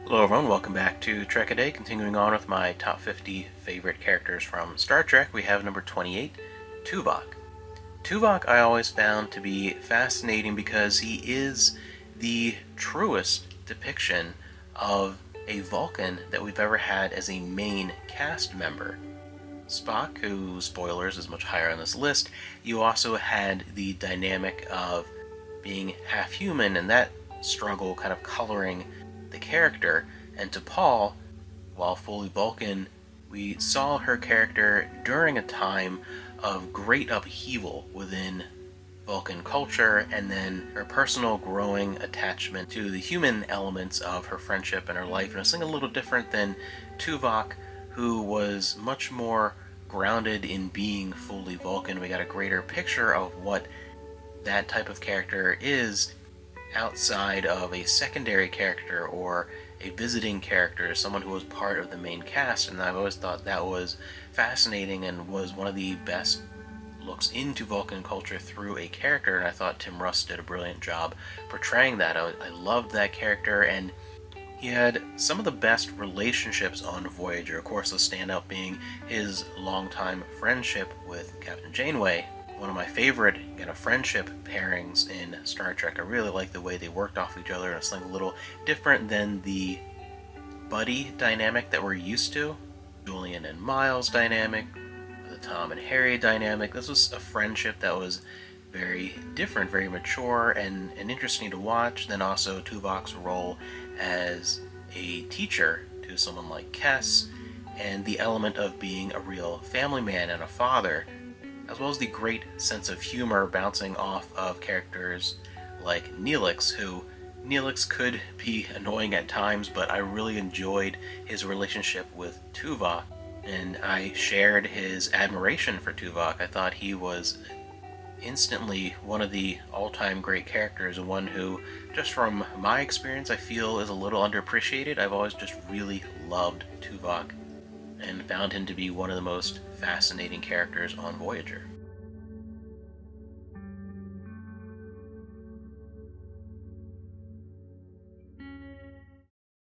Hello everyone, welcome back to Trek A Day. Continuing on with my top 50 favorite characters from Star Trek, we have number 28, Tuvok. Tuvok I always found to be fascinating because he is the truest depiction of a Vulcan that we've ever had as a main cast member. Spock, who, spoilers, is much higher on this list, you also had the dynamic of being half human and that struggle kind of coloring the character. And to Paul, while fully Vulcan, we saw her character during a time of great upheaval within Vulcan culture, and then her personal growing attachment to the human elements of her friendship and her life. And it's something a little different than Tuvok, who was much more grounded in being fully Vulcan. We got a greater picture of what that type of character is outside of a secondary character or a visiting character, someone who was part of the main cast. And I've always thought that was fascinating and was one of the best looks into Vulcan culture through a character, and I thought Tim Russ did a brilliant job portraying that. I loved that character, and he had some of the best relationships on Voyager. Of course, the standout being his longtime friendship with Captain Janeway. One of my favorite friendship pairings in Star Trek. I really like the way they worked off each other, and it's something a little different than the buddy dynamic that we're used to. Julian and Miles dynamic, the Tom and Harry dynamic. This was a friendship that was very different, very mature, and interesting to watch. Then also Tuvok's role as a teacher to someone like Kes, and the element of being a real family man and a father, as well as the great sense of humor bouncing off of characters like Neelix, who Neelix could be annoying at times, but I really enjoyed his relationship with Tuvok, and I shared his admiration for Tuvok. I thought he was instantly one of the all-time great characters, and one who, just from my experience, I feel is a little underappreciated. I've always just really loved Tuvok and found him to be one of the most fascinating characters on Voyager.